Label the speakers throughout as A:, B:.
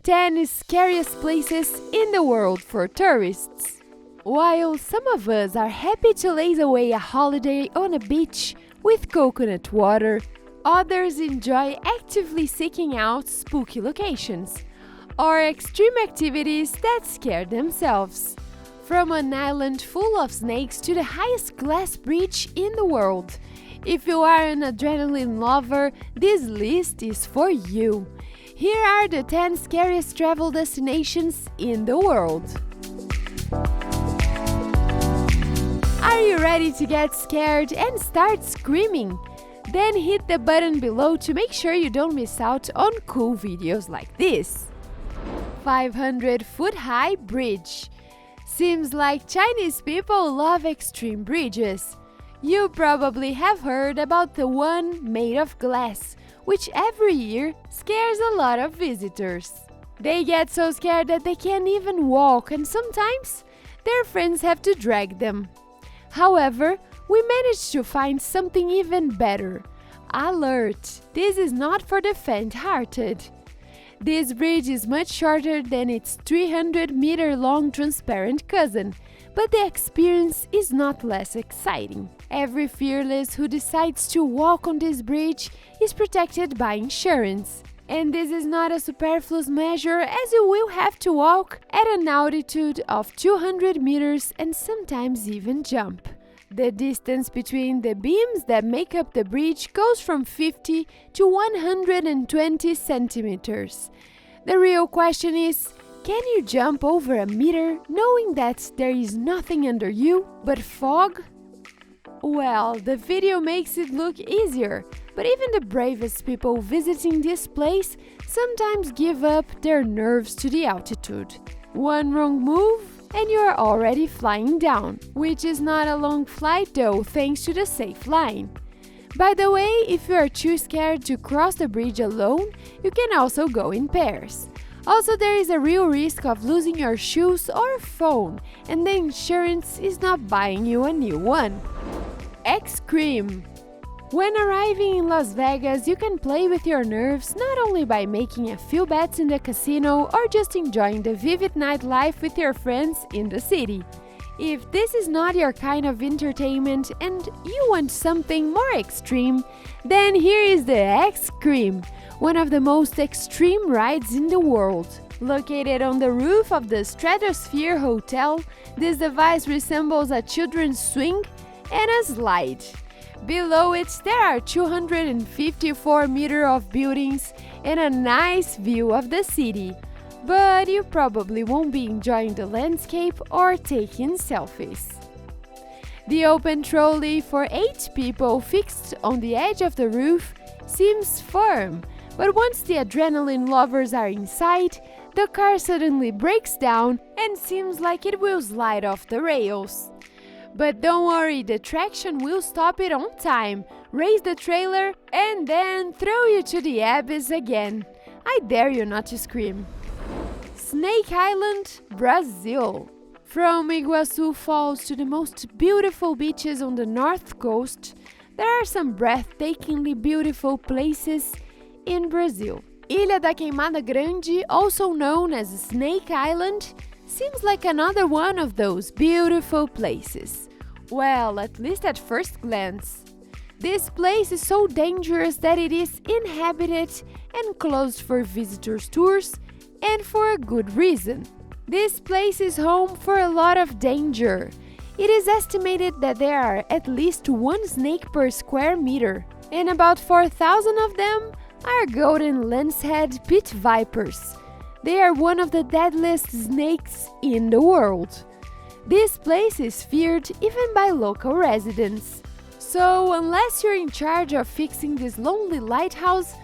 A: 10 scariest places in the world for tourists. While some of us are happy to laze away a holiday on a beach with coconut water, others enjoy actively seeking out spooky locations or extreme activities that scare themselves. From an island full of snakes to the highest glass bridge in the world, if you are an adrenaline lover, this list is for you. Here are the 10 scariest travel destinations in the world. Are you ready to get scared and start screaming? Then hit the button below to make sure you don't miss out on cool videos like this. 500-foot high bridge. Seems like Chinese people love extreme bridges. You probably have heard about the one made of glass, which every year scares a lot of visitors. They get so scared that they can't even walk, and sometimes their friends have to drag them. However, we managed to find something even better. Alert! This is not for the faint-hearted. This bridge is much shorter than its 300-meter-long transparent cousin, but the experience is not less exciting. Every fearless who decides to walk on this bridge is protected by insurance. And this is not a superfluous measure, as you will have to walk at an altitude of 200 meters and sometimes even jump. The distance between the beams that make up the bridge goes from 50 to 120 centimeters. The real question is, can you jump over a meter knowing that there is nothing under you but fog? Well, the video makes it look easier, but even the bravest people visiting this place sometimes give up their nerves to the altitude. One wrong move and you are already flying down, which is not a long flight though, thanks to the safe line. By the way, if you are too scared to cross the bridge alone, you can also go in pairs. Also, there is a real risk of losing your shoes or phone, and the insurance is not buying you a new one. X-Cream. When arriving in Las Vegas, you can play with your nerves not only by making a few bets in the casino or just enjoying the vivid nightlife with your friends in the city. If this is not your kind of entertainment and you want something more extreme, then here is the X-Cream, one of the most extreme rides in the world. Located on the roof of the Stratosphere Hotel, this device resembles a children's swing and a slide. Below it, there are 254 meters of buildings and a nice view of the city. But you probably won't be enjoying the landscape or taking selfies. The open trolley for 8 people fixed on the edge of the roof seems firm, but once the adrenaline lovers are inside, the car suddenly breaks down and seems like it will slide off the rails. But don't worry, the traction will stop it on time, raise the trailer, and then throw you to the abyss again. I dare you not to scream. Snake Island, Brazil. From Iguaçu Falls to the most beautiful beaches on the north coast, there are some breathtakingly beautiful places in Brazil. Ilha da Queimada Grande, also known as Snake Island, seems like another one of those beautiful places. Well, at least at first glance. This place is so dangerous that it is inhabited and closed for visitors' tours, and for a good reason. This place is home for a lot of danger. It is estimated that there are at least 1 snake per square meter, and about 4,000 of them are golden lancehead pit vipers. They are one of the deadliest snakes in the world. This place is feared even by local residents. So, unless you're in charge of fixing this lonely lighthouse,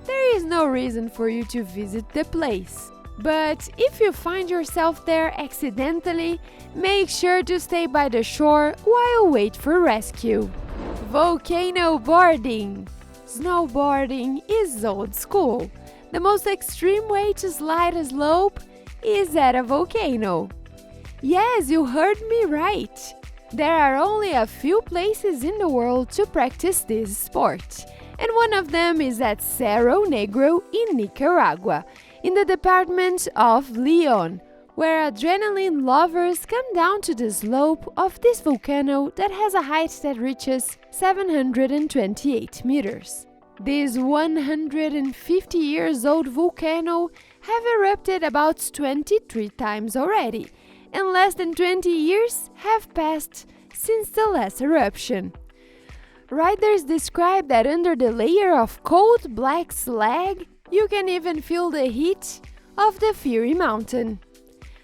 A: there is no reason for you to visit the place. But if you find yourself there accidentally, make sure to stay by the shore while wait for rescue. Volcano boarding. Snowboarding is old school. The most extreme way to slide a slope is at a volcano. Yes, you heard me right. There are only a few places in the world to practice this sport, and one of them is at Cerro Negro in Nicaragua. in the department of Leon, where adrenaline lovers come down to the slope of this volcano that has a height that reaches 728 meters. This 150 years old volcano have erupted about 23 times already, and less than 20 years have passed since the last eruption. Writers describe that under the layer of cold black slag, you can even feel the heat of the fiery mountain.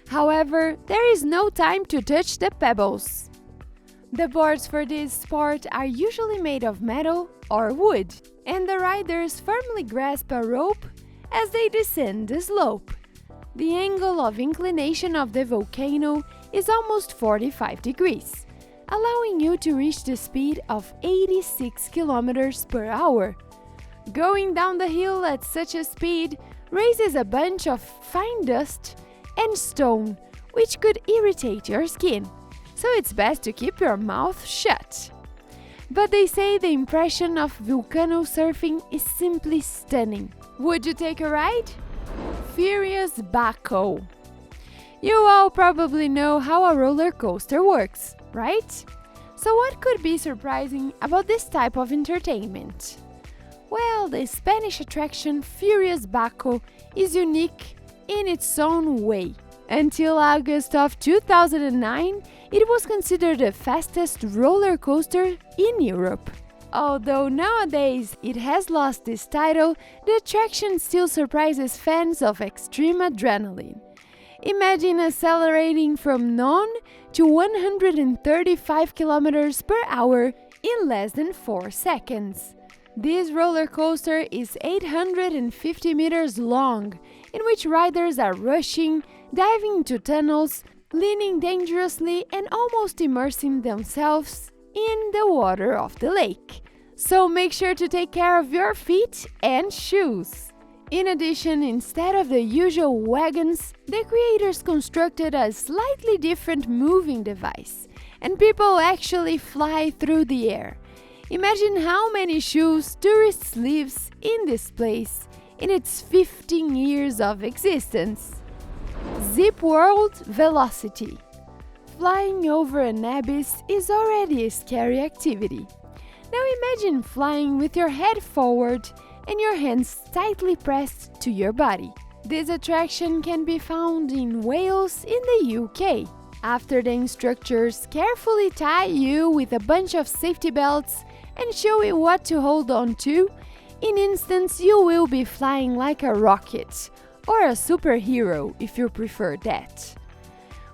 A: However, there is no time to touch the pebbles. The boards for this sport are usually made of metal or wood, and the riders firmly grasp a rope as they descend the slope. The angle of inclination of the volcano is almost 45 degrees, allowing you to reach the speed of 86 kilometers per hour. Going down the hill at such a speed raises a bunch of fine dust and stone, which could irritate your skin, so it's best to keep your mouth shut. But they say the impression of volcano surfing is simply stunning. Would you take a ride? Furious Baco. You all probably know how a roller coaster works, right? So what could be surprising about this type of entertainment? Well, the Spanish attraction Furious Baco is unique in its own way. Until August of 2009, it was considered the fastest roller coaster in Europe. Although nowadays it has lost this title, the attraction still surprises fans of extreme adrenaline. Imagine accelerating from none to 135 kilometers per hour in less than 4 seconds. This roller coaster is 850 meters long, in which riders are rushing, diving into tunnels, leaning dangerously, and almost immersing themselves in the water of the lake. So make sure to take care of your feet and shoes. In addition, instead of the usual wagons, the creators constructed a slightly different moving device, and people actually fly through the air. Imagine how many shoes tourists live in this place in its 15 years of existence. Zip World Velocity. Flying over an abyss is already a scary activity. Now imagine flying with your head forward and your hands tightly pressed to your body. This attraction can be found in Wales in the UK. After the instructors carefully tie you with a bunch of safety belts and show you what to hold on to, in instance you will be flying like a rocket, or a superhero if you prefer that.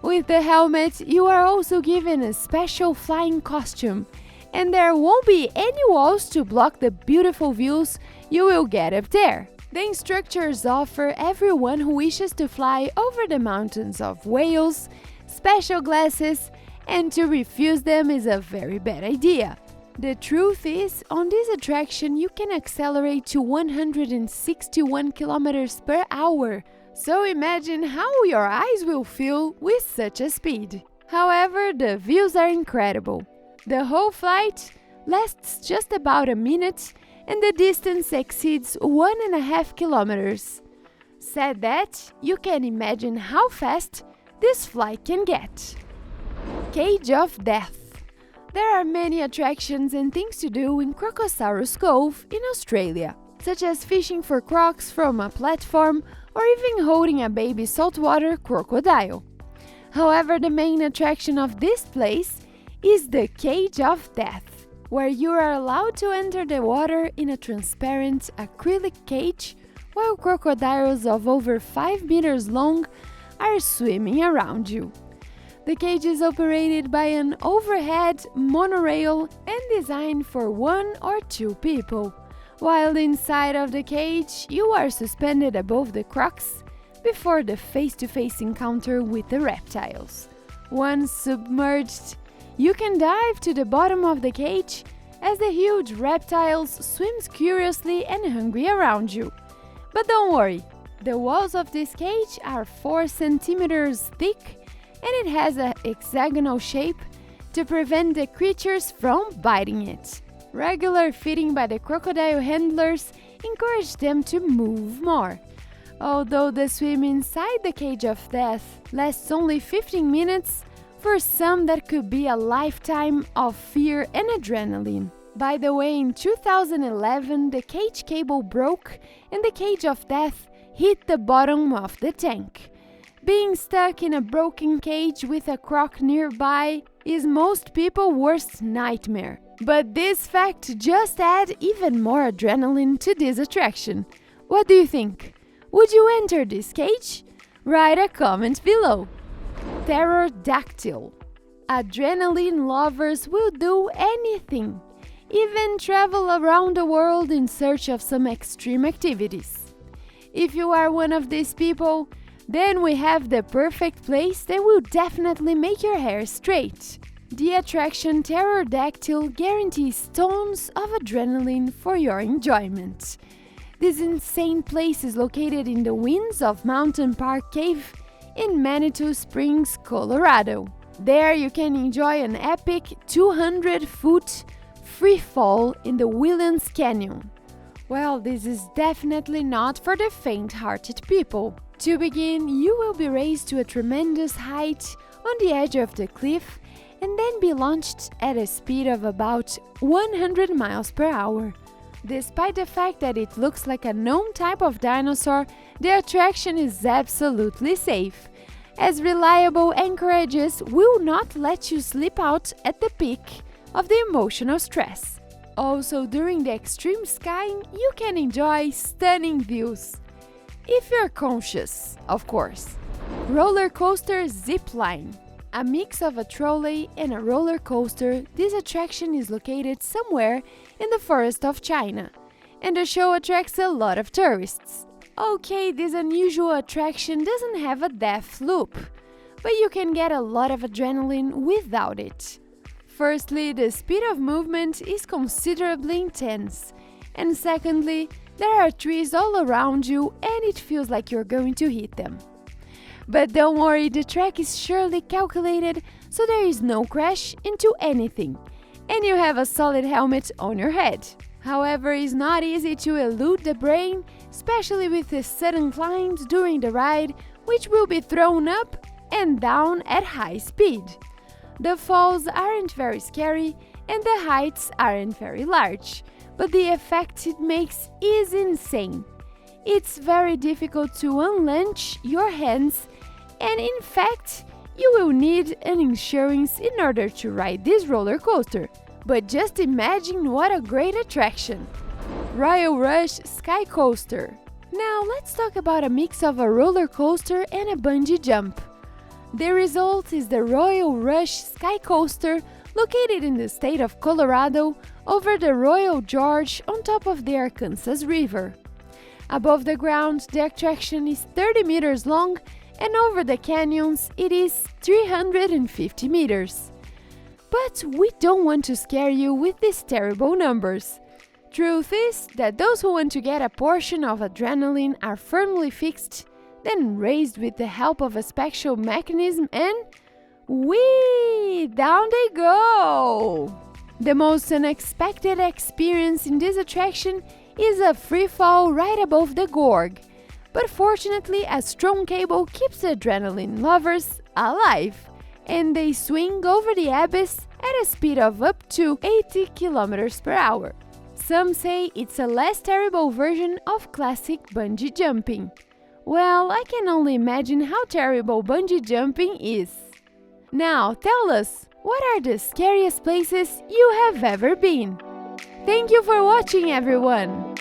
A: With the helmet, you are also given a special flying costume, and there won't be any walls to block the beautiful views you will get up there. The instructors offer everyone who wishes to fly over the mountains of Wales special glasses, and to refuse them is a very bad idea. The truth is, on this attraction you can accelerate to 161 kilometers per hour, so imagine how your eyes will feel with such a speed. However, the views are incredible. The whole flight lasts just about a minute and the distance exceeds 1.5 kilometers. Said that, you can imagine how fast this flight can get. Cage of Death. There are many attractions and things to do in Crocosaurus Cove in Australia, such as fishing for crocs from a platform or even holding a baby saltwater crocodile. However, the main attraction of this place is the Cage of Death, where you are allowed to enter the water in a transparent acrylic cage while crocodiles of over 5 meters long are swimming around you. The cage is operated by an overhead monorail and designed for 1 or 2 people. While inside of the cage, you are suspended above the crocs before the face-to-face encounter with the reptiles. Once submerged, you can dive to the bottom of the cage as the huge reptiles swim curiously and hungry around you. But don't worry, the walls of this cage are 4 centimeters thick and it has a hexagonal shape to prevent the creatures from biting it. Regular feeding by the crocodile handlers encourage them to move more. Although the swim inside the cage of death lasts only 15 minutes, for some that could be a lifetime of fear and adrenaline. By the way, in 2011, the cage cable broke and the cage of death hit the bottom of the tank. Being stuck in a broken cage with a croc nearby is most people's worst nightmare. But this fact just adds even more adrenaline to this attraction. What do you think? Would you enter this cage? Write a comment below. Pterodactyl. Adrenaline lovers will do anything, even travel around the world in search of some extreme activities. If you are one of these people, then we have the perfect place that will definitely make your hair straight. The attraction Pterodactyl guarantees tons of adrenaline for your enjoyment. This insane place is located in the Winds of Mountain Park Cave in Manitou Springs, Colorado. There you can enjoy an epic 200-foot free fall in the Williams Canyon. Well, this is definitely not for the faint-hearted people. To begin, you will be raised to a tremendous height on the edge of the cliff and then be launched at a speed of about 100 miles per hour. Despite the fact that it looks like a known type of dinosaur, the attraction is absolutely safe, as reliable anchorages will not let you slip out at the peak of the emotional stress. Also, during the extreme skiing, you can enjoy stunning views. If you're conscious, of course. Roller coaster zip line. A mix of a trolley and a roller coaster, this attraction is located somewhere in the forest of China, and the show attracts a lot of tourists. Okay, this unusual attraction doesn't have a death loop, but you can get a lot of adrenaline without it. Firstly, the speed of movement is considerably intense, and secondly, there are trees all around you and it feels like you're going to hit them. But don't worry, the track is surely calculated so there is no crash into anything, and you have a solid helmet on your head. However, it's not easy to elude the brain, especially with the sudden climbs during the ride, which will be thrown up and down at high speed. The falls aren't very scary and the heights aren't very large, but the effect it makes is insane. It's very difficult to unlaunch your hands, and in fact, you will need an insurance in order to ride this roller coaster. But just imagine what a great attraction! Royal Rush Sky Coaster. Now let's talk about a mix of a roller coaster and a bungee jump. The result is the Royal Rush Sky Coaster, located in the state of Colorado over the Royal Gorge on top of the Arkansas River. Above the ground, the attraction is 30 meters long, and over the canyons, it is 350 meters. But we don't want to scare you with these terrible numbers. Truth is that those who want to get a portion of adrenaline are firmly fixed, then raised with the help of a special mechanism, and whee! Down they go! The most unexpected experience in this attraction is a free fall right above the gorge. But fortunately, a strong cable keeps the adrenaline lovers alive, and they swing over the abyss at a speed of up to 80 kilometers per hour. Some say it's a less terrible version of classic bungee jumping. Well, I can only imagine how terrible bungee jumping is. Now, tell us, what are the scariest places you have ever been? Thank you for watching, everyone!